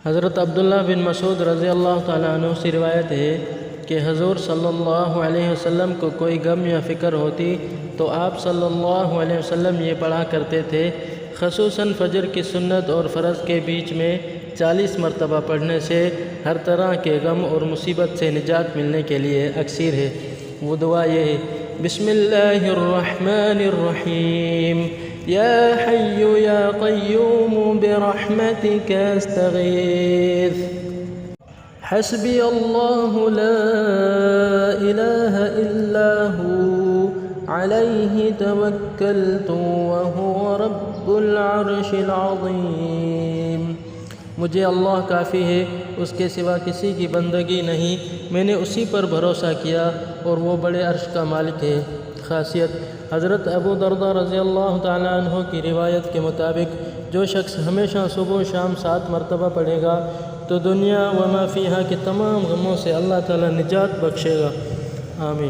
حضرت عبداللہ بن مسعود رضی اللہ تعالیٰ عنہ سے روایت ہے کہ حضور صلی اللہ علیہ وسلم کو کوئی غم یا فکر ہوتی تو آپ صلی اللہ علیہ وسلم یہ پڑھا کرتے تھے، خصوصاً فجر کی سنت اور فرض کے بیچ میں 40 مرتبہ پڑھنے سے ہر طرح کے غم اور مصیبت سے نجات ملنے کے لیے اکثر ہے۔ وہ دعا یہ ہے: بسم اللہ الرحمن الرحیم، یا حی یا قیوم برحمتک استغیث، حسبی اللہ لا الہ الا ہو، علیہ توکلت وہو رب العرش العظیم۔ مجھے اللہ کافی ہے، اس کے سوا کسی کی بندگی نہیں، میں نے اسی پر بھروسہ کیا اور وہ بڑے عرش کا مالک ہے۔ خاصیت: حضرت ابو درداء رضی اللہ تعالیٰ عنہ کی روایت کے مطابق جو شخص ہمیشہ صبح و شام 7 مرتبہ پڑھے گا تو دنیا و ما فیہا کے تمام غموں سے اللہ تعالیٰ نجات بخشے گا۔ آمین۔